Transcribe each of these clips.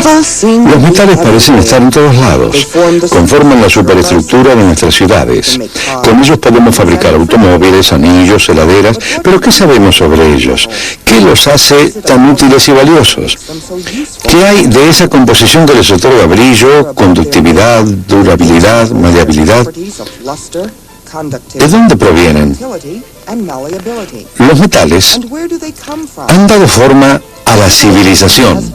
Los metales parecen estar en todos lados, conforman la superestructura de nuestras ciudades. Con ellos podemos fabricar automóviles, anillos, heladeras, pero ¿qué sabemos sobre ellos? ¿Qué los hace tan útiles y valiosos? ¿Qué hay de esa composición que les otorga brillo, conductividad, durabilidad, maleabilidad? ¿De dónde provienen? Los metales han dado forma a la civilización.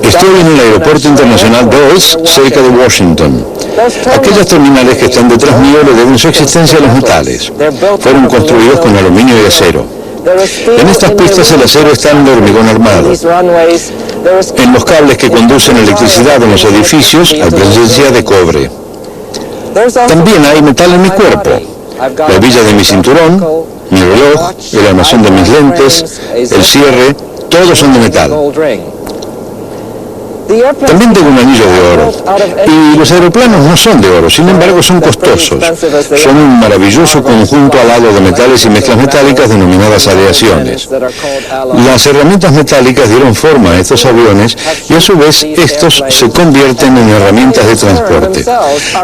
Estoy en el Aeropuerto Internacional Dulles, cerca de Washington. Aquellas terminales que están detrás mío le deben su existencia a los metales. Fueron construidos con aluminio y acero. En estas pistas el acero está en el hormigón armado. En los cables que conducen electricidad en los edificios hay presencia de cobre. También hay metal en mi cuerpo. La hebilla de mi cinturón, mi reloj, el armazón de mis lentes, el cierre, todos son de metal. También tengo un anillo de oro. Y los aeroplanos no son de oro, sin embargo son costosos. Son un maravilloso conjunto alado de metales y mezclas metálicas denominadas aleaciones. Las herramientas metálicas dieron forma a estos aviones y a su vez estos se convierten en herramientas de transporte.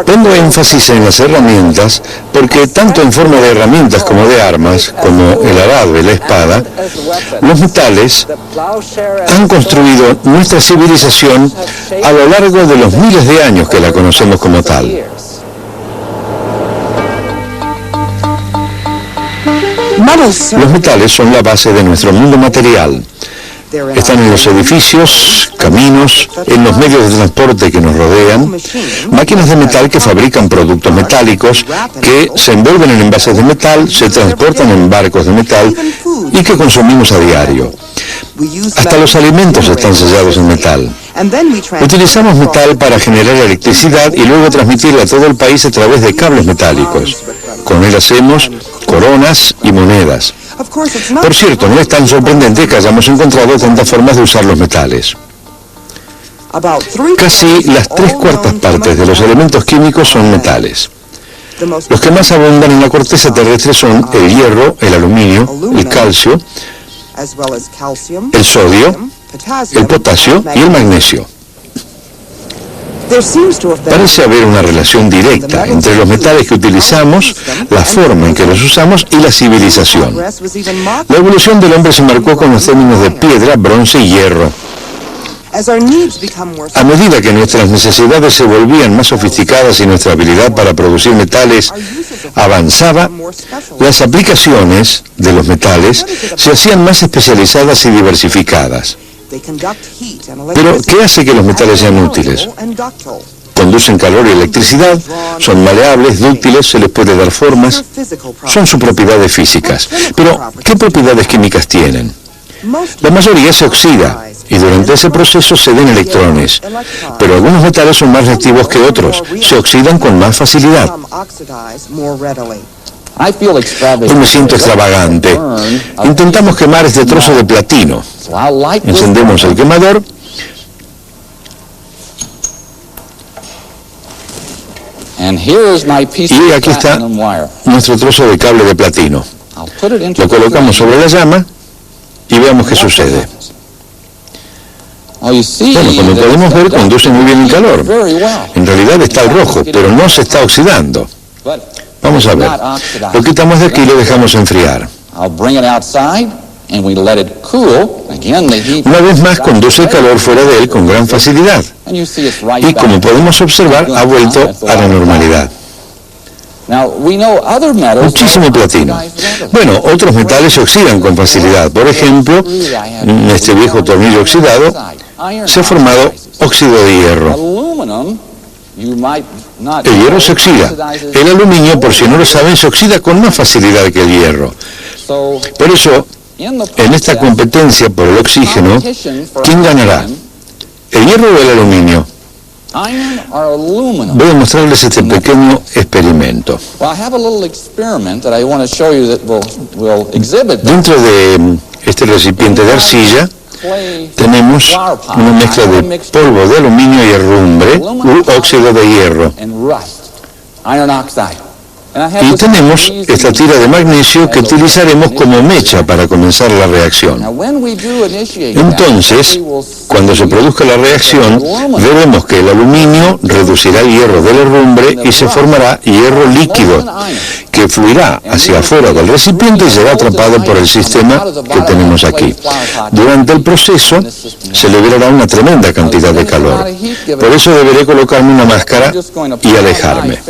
Pongo énfasis en las herramientas porque tanto en forma de herramientas como de armas, como el arado y la espada, los metales han construido nuestra civilización a lo largo de los miles de años que la conocemos como tal. Los metales son la base de nuestro mundo material. Están en los edificios, caminos, en los medios de transporte que nos rodean, máquinas de metal que fabrican productos metálicos, que se envuelven en envases de metal, se transportan en barcos de metal y que consumimos a diario. Hasta los alimentos están sellados en metal. Utilizamos metal para generar electricidad y luego transmitirla a todo el país a través de cables metálicos. Con él hacemos coronas y monedas. Por cierto, no es tan sorprendente que hayamos encontrado tantas formas de usar los metales. Casi las 3/4 partes de los elementos químicos son metales. Los que más abundan en la corteza terrestre son el hierro, el aluminio, el calcio, el sodio, el potasio y el magnesio. Parece haber una relación directa entre los metales que utilizamos, la forma en que los usamos y la civilización. La evolución del hombre se marcó con los términos de piedra, bronce y hierro. A medida que nuestras necesidades se volvían más sofisticadas y nuestra habilidad para producir metales avanzaba, las aplicaciones de los metales se hacían más especializadas y diversificadas. Pero, ¿qué hace que los metales sean útiles? Conducen calor y electricidad, son maleables, dúctiles, se les puede dar formas, son sus propiedades físicas. Pero, ¿qué propiedades químicas tienen? La mayoría se oxida y durante ese proceso se den electrones, pero algunos metales son más reactivos que otros, se oxidan con más facilidad. Hoy me siento extravagante. Intentamos quemar este trozo de platino. Encendemos el quemador y aquí está nuestro trozo de cable de platino. Lo colocamos sobre la llama y veamos qué sucede. Bueno, como podemos ver, conduce muy bien el calor. En realidad está al rojo, pero no se está oxidando. Vamos a ver. Lo quitamos de aquí y lo dejamos enfriar. Una vez más conduce el calor fuera de él con gran facilidad. Y como podemos observar, ha vuelto a la normalidad. Muchísimo platino. Bueno, otros metales se oxidan con facilidad. Por ejemplo, este viejo tornillo oxidado se ha formado óxido de hierro. El hierro se oxida. El aluminio, por si no lo saben, se oxida con más facilidad que el hierro. Por eso, En esta competencia por el oxígeno, ¿quién ganará? ¿El hierro o el aluminio? Voy a mostrarles este pequeño experimento. Dentro de este recipiente de arcilla tenemos una mezcla de polvo de aluminio y herrumbre u óxido de hierro. Y tenemos esta tira de magnesio que utilizaremos como mecha para comenzar la reacción. Entonces, cuando se produzca la reacción, veremos que el aluminio reducirá el hierro del herrumbre y se formará hierro líquido, que fluirá hacia afuera del recipiente y será atrapado por el sistema que tenemos aquí. Durante el proceso, se liberará una tremenda cantidad de calor. Por eso deberé colocarme una máscara y alejarme.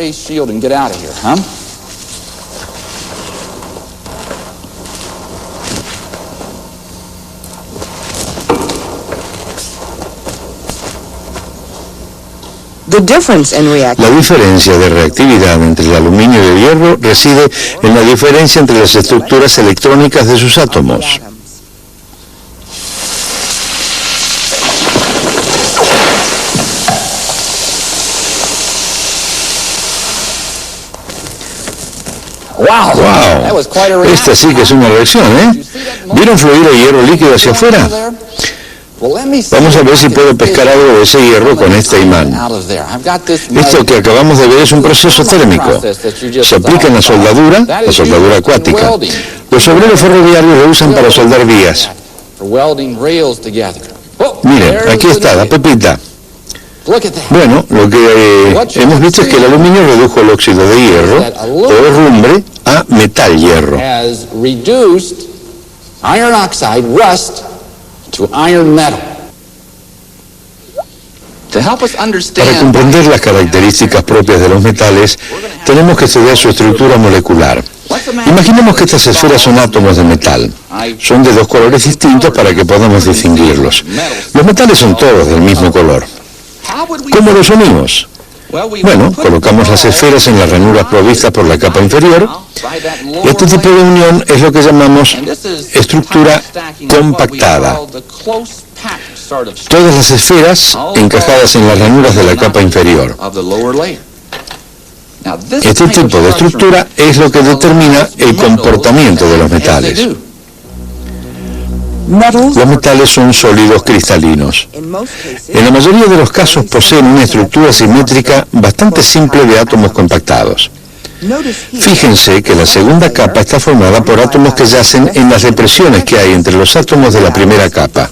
La diferencia de reactividad entre el aluminio y el hierro reside en la diferencia entre las estructuras electrónicas de sus átomos. ¡Wow! Esta sí que es una reacción, ¿eh? ¿Vieron fluir el hierro líquido hacia afuera? Vamos a ver si puedo pescar algo de ese hierro con este imán. Esto que acabamos de ver es un proceso térmico. Se aplica en la soldadura acuática. Los obreros ferroviarios lo usan para soldar vías. Miren, aquí está, la pepita. Bueno, lo que hemos visto es que el aluminio redujo el óxido de hierro o herrumbre a metal hierro. Para comprender las características propias de los metales, tenemos que estudiar su estructura molecular. Imaginemos que estas esferas son átomos de metal. Son de dos colores distintos para que podamos distinguirlos. Los metales son todos del mismo color. ¿Cómo los unimos? Bueno, colocamos las esferas en las ranuras provistas por la capa inferior. Este tipo de unión es lo que llamamos estructura compactada. Todas las esferas encajadas en las ranuras de la capa inferior. Este tipo de estructura es lo que determina el comportamiento de los metales. Los metales son sólidos cristalinos. En la mayoría de los casos poseen una estructura simétrica bastante simple de átomos compactados. Fíjense que la segunda capa está formada por átomos que yacen en las depresiones que hay entre los átomos de la primera capa.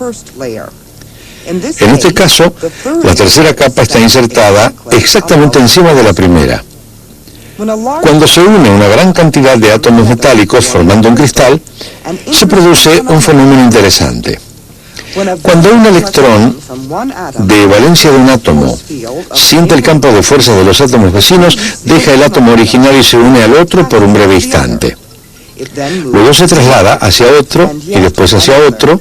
En este caso, la tercera capa está insertada exactamente encima de la primera. Cuando se une una gran cantidad de átomos metálicos formando un cristal, se produce un fenómeno interesante. Cuando un electrón de valencia de un átomo siente el campo de fuerza de los átomos vecinos, deja el átomo original y se une al otro por un breve instante. Luego se traslada hacia otro y después hacia otro,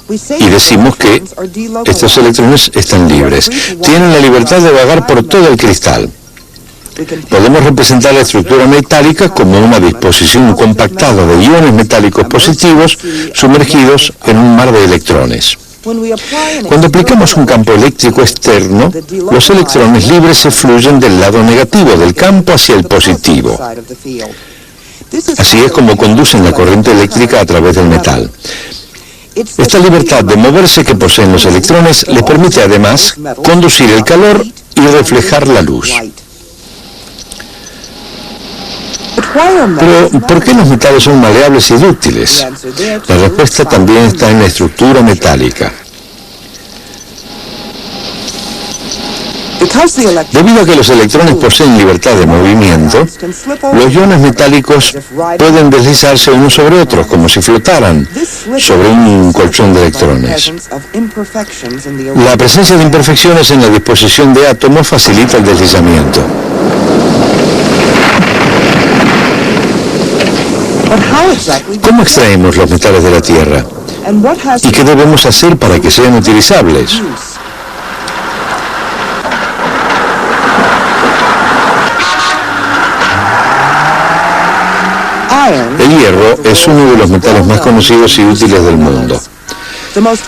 y decimos que estos electrones están libres. Tienen la libertad de vagar por todo el cristal. Podemos representar la estructura metálica como una disposición compactada de iones metálicos positivos sumergidos en un mar de electrones. Cuando aplicamos un campo eléctrico externo, los electrones libres se fluyen del lado negativo del campo hacia el positivo. Así es como conducen la corriente eléctrica a través del metal. Esta libertad de moverse que poseen los electrones les permite además conducir el calor y reflejar la luz. Pero, ¿por qué los metales son maleables y dúctiles? La respuesta también está en la estructura metálica. Debido a que los electrones poseen libertad de movimiento, los iones metálicos pueden deslizarse unos sobre otros, como si flotaran sobre un colchón de electrones. La presencia de imperfecciones en la disposición de átomos facilita el deslizamiento. ¿Cómo extraemos los metales de la Tierra? ¿Y qué debemos hacer para que sean utilizables? El hierro es uno de los metales más conocidos y útiles del mundo.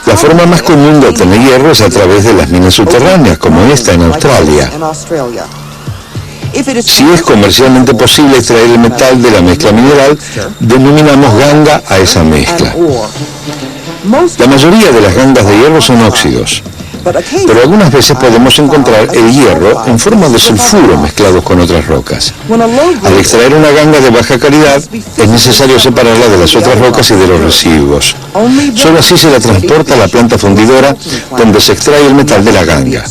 La forma más común de obtener hierro es a través de las minas subterráneas, como esta en Australia. Si es comercialmente posible extraer el metal de la mezcla mineral, denominamos ganga a esa mezcla. La mayoría de las gangas de hierro son óxidos, pero algunas veces podemos encontrar el hierro en forma de sulfuro mezclados con otras rocas. Al extraer una ganga de baja calidad, es necesario separarla de las otras rocas y de los residuos. Solo así se la transporta a la planta fundidora, donde se extrae el metal de la ganga.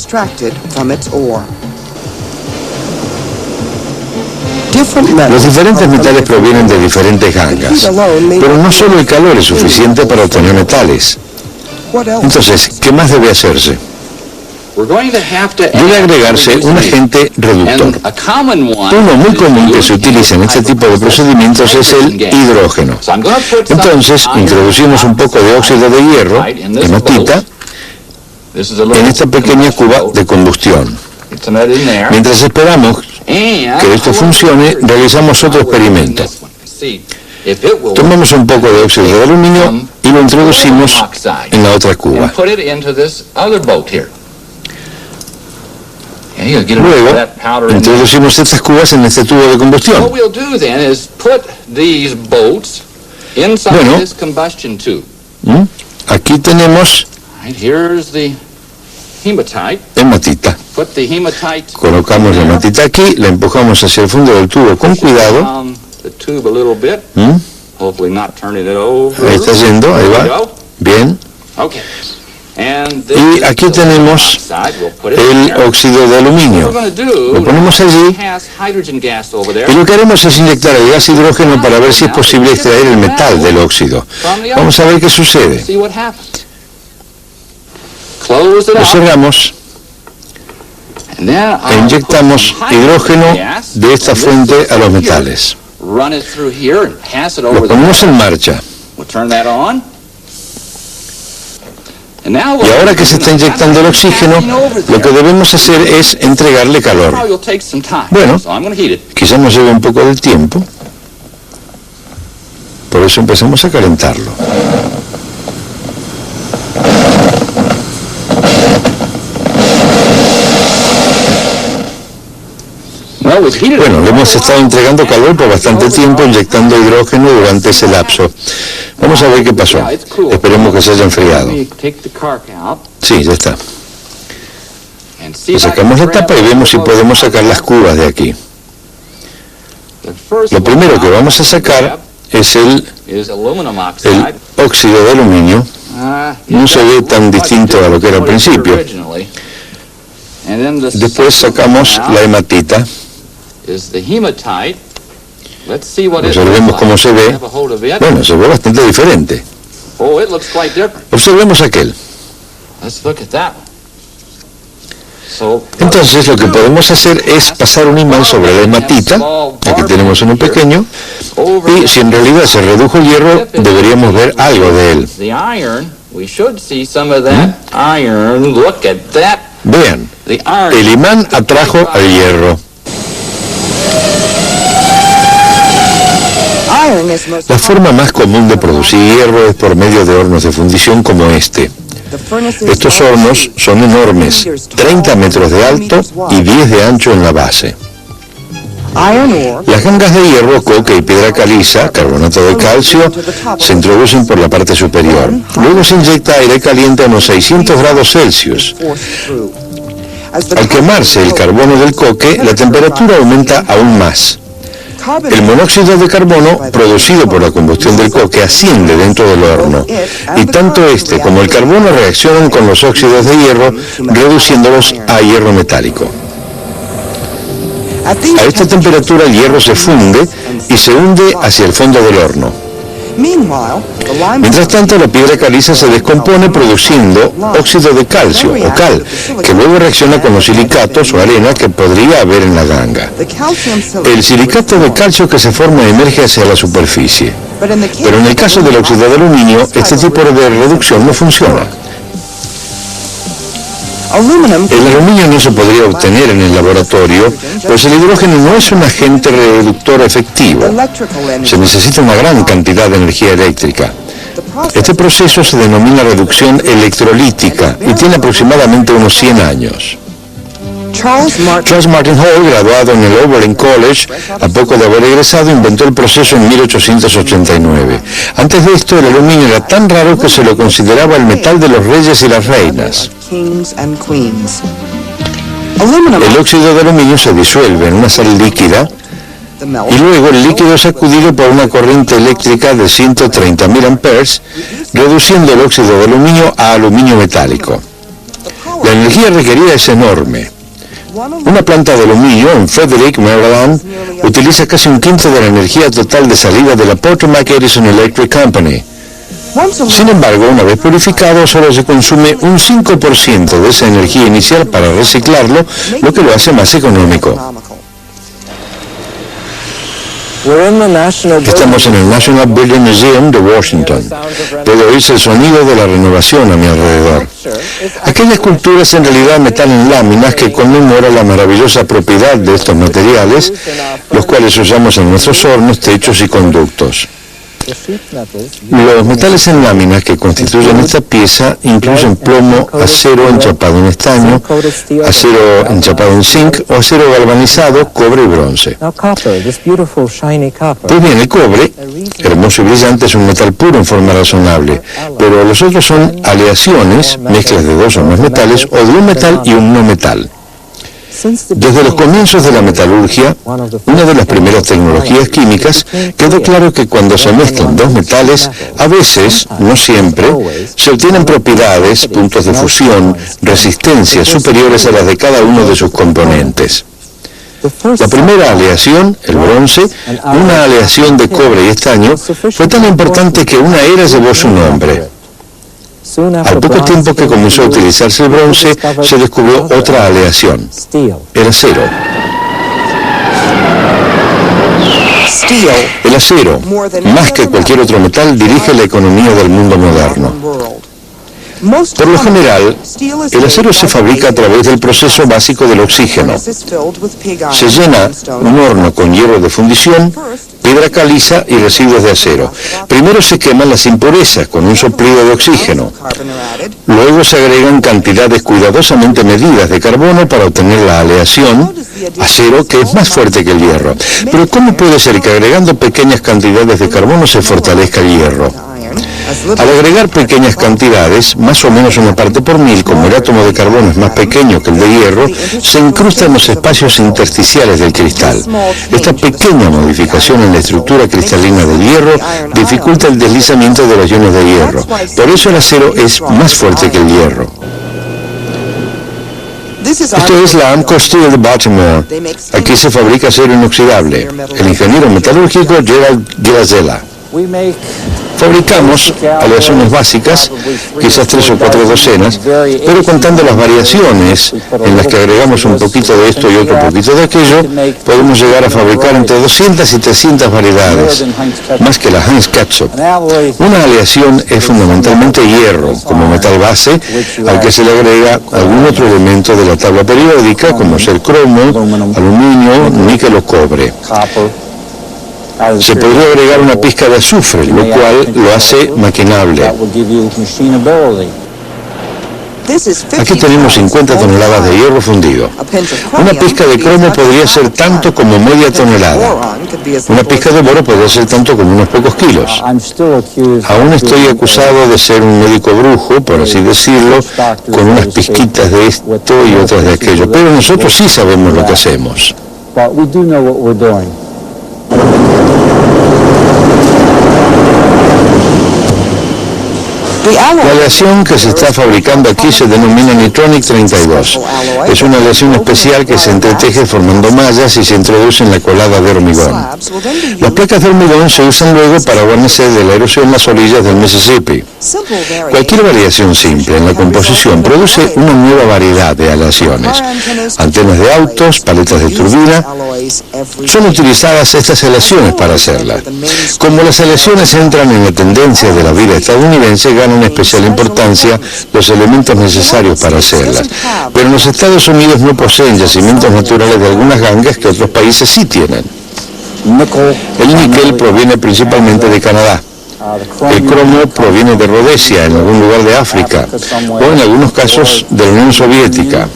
Los diferentes metales provienen de diferentes gangas, pero no solo el calor es suficiente para obtener metales. Entonces, ¿qué más debe hacerse? Debe agregarse un agente reductor. Uno muy común que se utiliza en este tipo de procedimientos es el hidrógeno. Entonces, introducimos un poco de óxido de hierro, hematita, en esta pequeña cuba de combustión. Mientras esperamos que esto funcione, realizamos otro experimento. Tomamos un poco de óxido de aluminio y lo introducimos en la otra cuba. Luego, introducimos estas cubas en este tubo de combustión. Bueno, aquí tenemos hematita. Colocamos la hematita aquí, la empujamos hacia el fondo del tubo con cuidado. Ahí está yendo, ahí va. Bien. Y aquí tenemos el óxido de aluminio. Lo ponemos allí y lo que haremos es inyectar el gas hidrógeno para ver si es posible extraer el metal del óxido. Vamos a ver qué sucede. Lo cerramos e inyectamos hidrógeno de esta fuente a los metales. Lo ponemos en marcha. Y ahora que se está inyectando el oxígeno, lo que debemos hacer es entregarle calor. Bueno, quizás nos lleve un poco de tiempo, por eso empezamos a calentarlo. Bueno, le hemos estado entregando calor por bastante tiempo, inyectando hidrógeno durante ese lapso. Vamos a ver qué pasó. Esperemos que se haya enfriado. Sí, ya está. Le sacamos la tapa y vemos si podemos sacar las cubas de aquí. Lo primero que vamos a sacar es el óxido de aluminio. No se ve tan distinto a lo que era al principio. Después sacamos la hematita. Observemos cómo se ve. Bueno, se ve bastante diferente. Observemos aquel. Entonces lo que podemos hacer es pasar un imán sobre la hematita. Aquí tenemos uno pequeño. Y si en realidad se redujo el hierro, deberíamos ver algo de él. Vean, el imán atrajo al hierro. La forma más común de producir hierro es por medio de hornos de fundición como este. Estos hornos son enormes, 30 metros de alto y 10 de ancho en la base. Las gangas de hierro, coque y piedra caliza, carbonato de calcio, se introducen por la parte superior. Luego se inyecta aire caliente a unos 600 grados Celsius. Al quemarse el carbono del coque, la temperatura aumenta aún más. El monóxido de carbono, producido por la combustión del coque, asciende dentro del horno, y tanto este como el carbono reaccionan con los óxidos de hierro, reduciéndolos a hierro metálico. A esta temperatura el hierro se funde y se hunde hacia el fondo del horno. Mientras tanto, la piedra caliza se descompone produciendo óxido de calcio o cal, que luego reacciona con los silicatos o arena que podría haber en la ganga. El silicato de calcio que se forma emerge hacia la superficie, pero en el caso del óxido de aluminio, este tipo de reducción no funciona. El aluminio no se podría obtener en el laboratorio, pues el hidrógeno no es un agente reductor efectivo. Se necesita una gran cantidad de energía eléctrica. Este proceso se denomina reducción electrolítica y tiene aproximadamente unos 100 años. Charles Martin Hall, graduado en el Oberlin College, a poco de haber egresado, inventó el proceso en 1889. Antes de esto, el aluminio era tan raro que se lo consideraba el metal de los reyes y las reinas. El óxido de aluminio se disuelve en una sal líquida y luego el líquido es sacudido por una corriente eléctrica de 130.000 amperes, reduciendo el óxido de aluminio a aluminio metálico. La energía requerida es enorme. Una planta de aluminio en Frederick, Maryland, utiliza casi un quinto de la energía total de salida de la Potomac Edison Electric Company. Sin embargo, una vez purificado, solo se consume un 5% de esa energía inicial para reciclarlo, lo que lo hace más económico. Estamos en el National Building Museum de Washington. Puede oírse el sonido de la renovación a mi alrededor. Aquella escultura es en realidad metal en láminas que conmemora la maravillosa propiedad de estos materiales, los cuales usamos en nuestros hornos, techos y conductos. Los metales en láminas que constituyen esta pieza incluyen plomo, acero enchapado en estaño, acero enchapado en zinc o acero galvanizado, cobre y bronce. Pues bien, el cobre, hermoso y brillante, es un metal puro en forma razonable, pero los otros son aleaciones, mezclas de dos o más metales, o de un metal y un no metal. Desde los comienzos de la metalurgia, una de las primeras tecnologías químicas, quedó claro que cuando se mezclan dos metales, a veces, no siempre, se obtienen propiedades, puntos de fusión, resistencias superiores a las de cada uno de sus componentes. La primera aleación, el bronce, una aleación de cobre y estaño, fue tan importante que una era llevó su nombre. Al poco tiempo que comenzó a utilizarse el bronce, se descubrió otra aleación, el acero. El acero, más que cualquier otro metal, dirige la economía del mundo moderno. Por lo general, el acero se fabrica a través del proceso básico del oxígeno. Se llena un horno con hierro de fundición, piedra caliza y residuos de acero. Primero se queman las impurezas con un soplido de oxígeno. Luego se agregan cantidades cuidadosamente medidas de carbono para obtener la aleación, acero, que es más fuerte que el hierro. Pero ¿cómo puede ser que agregando pequeñas cantidades de carbono se fortalezca el hierro? Al agregar pequeñas cantidades, más o menos una parte por mil, como el átomo de carbono es más pequeño que el de hierro, se incrusta en los espacios intersticiales del cristal. Esta pequeña modificación en la estructura cristalina del hierro dificulta el deslizamiento de los iones de hierro. Por eso el acero es más fuerte que el hierro. Esto es la Amco Steel de Baltimore. Aquí se fabrica acero inoxidable. El ingeniero metalúrgico Gerald Gilazella. Fabricamos aleaciones básicas, quizás 3 o 4 docenas, pero contando las variaciones en las que agregamos un poquito de esto y otro poquito de aquello, podemos llegar a fabricar entre 200 y 300 variedades, más que la Heinz Ketchup. Una aleación es fundamentalmente hierro, como metal base, al que se le agrega algún otro elemento de la tabla periódica, como ser cromo, aluminio, níquel o cobre. Se podría agregar una pizca de azufre, lo cual lo hace maquinable. Aquí tenemos 50 toneladas de hierro fundido. Una pizca de cromo podría ser tanto como media tonelada. Una pizca de boro podría ser tanto como unos pocos kilos. Aún estoy acusado de ser un médico brujo, por así decirlo, con unas pizquitas de esto y otras de aquello. Pero nosotros sí sabemos lo que hacemos. La aleación que se está fabricando aquí se denomina Nitronic 32. Es una aleación especial que se entreteje formando mallas y se introduce en la colada de hormigón. Las placas de hormigón se usan luego para guarnecer de la erosión las orillas del Mississippi. Cualquier variación simple en la composición produce una nueva variedad de aleaciones. Antenas de autos, paletas de turbina, son utilizadas estas aleaciones para hacerlas. Como las aleaciones entran en la tendencia de la vida estadounidense, ganan tienen especial importancia los elementos necesarios para hacerlas. Pero en los Estados Unidos no poseen yacimientos naturales de algunas gangas que otros países sí tienen. El níquel proviene principalmente de Canadá. El cromo proviene de Rodesia, en algún lugar de África, o en algunos casos de la Unión Soviética.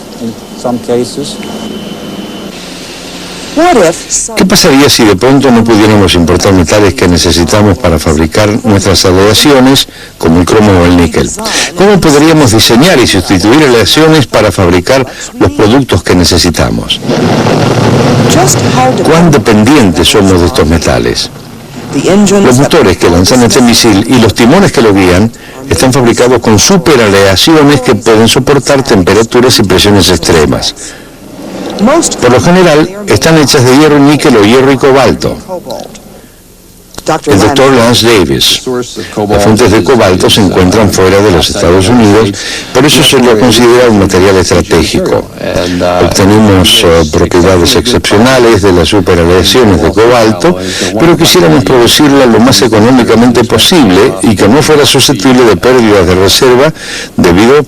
¿Qué pasaría si de pronto no pudiéramos importar metales que necesitamos para fabricar nuestras aleaciones, como el cromo o el níquel? ¿Cómo podríamos diseñar y sustituir aleaciones para fabricar los productos que necesitamos? ¿Cuán dependientes somos de estos metales? Los motores que lanzan este misil y los timones que lo guían están fabricados con superaleaciones que pueden soportar temperaturas y presiones extremas. Por lo general, están hechas de hierro, níquel o hierro y cobalto. El Dr. Lance Davis. Las fuentes de cobalto se encuentran fuera de los Estados Unidos, por eso se lo considera un material estratégico. Obtenemos propiedades excepcionales de las superaleaciones de cobalto, pero quisiéramos producirla lo más económicamente posible y que no fuera susceptible de pérdidas de reserva debido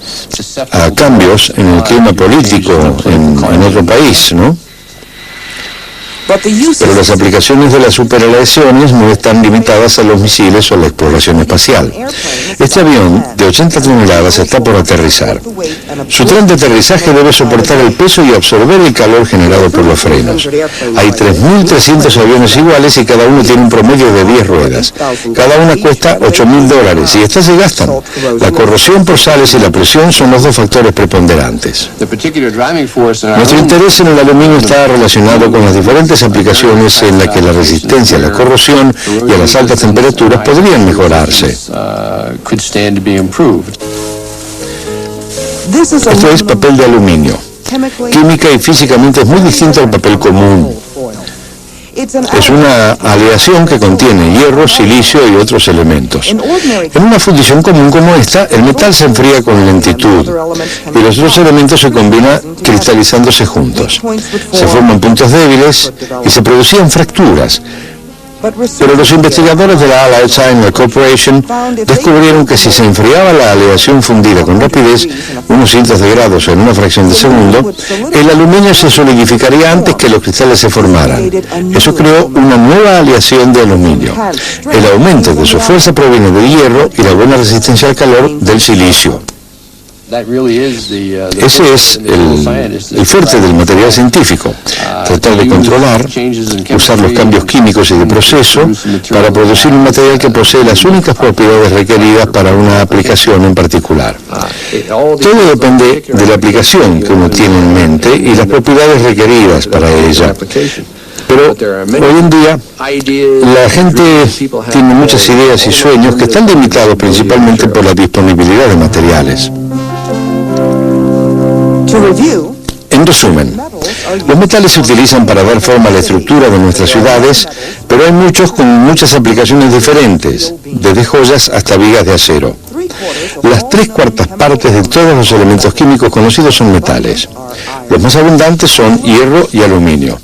a cambios en el clima político en otro país, ¿no? Pero las aplicaciones de las superaleaciones no están limitadas a los misiles o la exploración espacial. Este avión de 80 toneladas está por aterrizar. Su tren de aterrizaje debe soportar el peso y absorber el calor generado por los frenos. Hay 3.300 aviones iguales y cada uno tiene un promedio de 10 ruedas. Cada una cuesta $8.000 y estas se gastan. La corrosión por sales y la presión son los dos factores preponderantes. Nuestro interés en el aluminio está relacionado con las diferentes aplicaciones en las que la resistencia a la corrosión y a las altas temperaturas podrían mejorarse. Esto es papel de aluminio. Química y físicamente es muy distinto al papel común. Es una aleación que contiene hierro, silicio y otros elementos. En una fundición común como esta, el metal se enfría con lentitud y los dos elementos se combinan cristalizándose juntos. Se forman puntos débiles y se producían fracturas. Pero los investigadores de la Allied Cylinder Corporation descubrieron que si se enfriaba la aleación fundida con rapidez, unos cientos de grados en una fracción de segundo, el aluminio se solidificaría antes que los cristales se formaran. Eso creó una nueva aleación de aluminio. El aumento de su fuerza proviene del hierro y la buena resistencia al calor del silicio. Ese es el fuerte del material científico, tratar de controlar, usar los cambios químicos y de proceso para producir un material que posee las únicas propiedades requeridas para una aplicación en particular. Todo depende de la aplicación que uno tiene en mente y las propiedades requeridas para ella. Pero hoy en día la gente tiene muchas ideas y sueños que están limitados principalmente por la disponibilidad de materiales. En resumen, los metales se utilizan para dar forma a la estructura de nuestras ciudades, pero hay muchos con muchas aplicaciones diferentes, desde joyas hasta vigas de acero. Las 3/4 partes de todos los elementos químicos conocidos son metales. Los más abundantes son hierro y aluminio.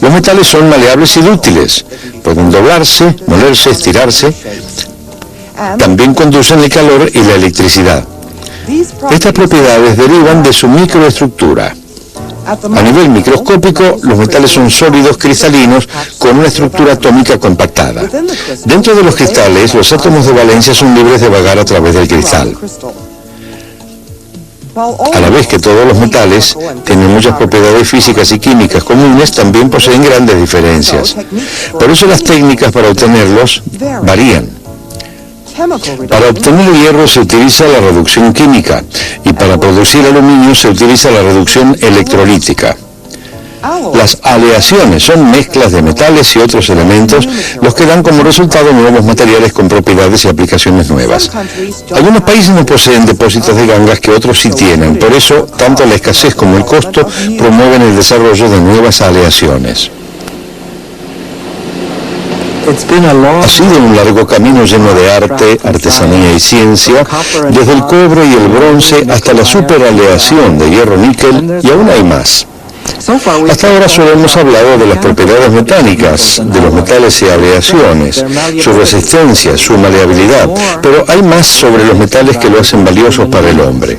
Los metales son maleables y dúctiles, pueden doblarse, molerse, estirarse. También conducen el calor y la electricidad. Estas propiedades derivan de su microestructura. A nivel microscópico, los metales son sólidos cristalinos con una estructura atómica compactada. Dentro de los cristales, los átomos de valencia son libres de vagar a través del cristal. A la vez que todos los metales tienen muchas propiedades físicas y químicas comunes, también poseen grandes diferencias. Por eso las técnicas para obtenerlos varían. Para obtener el hierro se utiliza la reducción química y para producir aluminio se utiliza la reducción electrolítica. Las aleaciones son mezclas de metales y otros elementos los que dan como resultado nuevos materiales con propiedades y aplicaciones nuevas. Algunos países no poseen depósitos de gangas que otros sí tienen, por eso tanto la escasez como el costo promueven el desarrollo de nuevas aleaciones. Ha sido un largo camino lleno de arte, artesanía y ciencia, desde el cobre y el bronce hasta la superaleación de hierro-níquel, y aún hay más. Hasta ahora solo hemos hablado de las propiedades mecánicas de los metales y aleaciones, su resistencia, su maleabilidad, pero hay más sobre los metales que lo hacen valiosos para el hombre.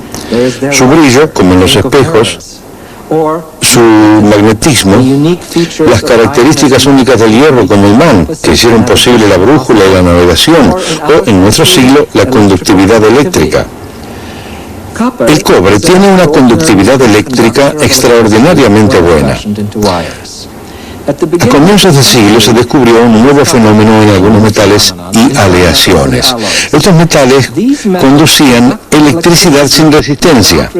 Su brillo, como en los espejos, su magnetismo, las características únicas del hierro como imán, que hicieron posible la brújula y la navegación, o, en nuestro siglo, la conductividad eléctrica. El cobre tiene una conductividad eléctrica extraordinariamente buena. A comienzos de siglo se descubrió un nuevo fenómeno en algunos metales y aleaciones. Estos metales conducían electricidad sin resistencia,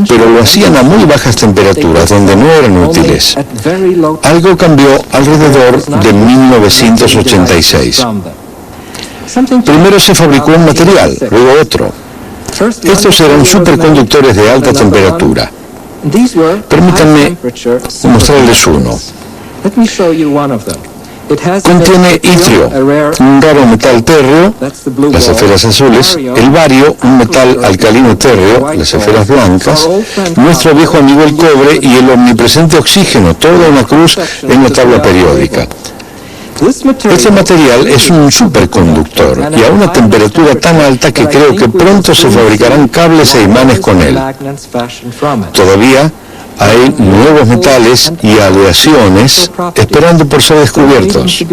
pero lo hacían a muy bajas temperaturas, donde no eran útiles. Algo cambió alrededor de 1986. Primero se fabricó un material, luego otro. Estos eran superconductores de alta temperatura. Permítanme mostrarles uno. Contiene itrio, un raro metal térreo, las esferas azules, el bario, un metal alcalino térreo, las esferas blancas, nuestro viejo amigo el cobre y el omnipresente oxígeno, toda una cruz en la tabla periódica. Este material es un superconductor y a una temperatura tan alta que creo que pronto se fabricarán cables e imanes con él. Todavía hay nuevos metales y aleaciones esperando por ser descubiertos.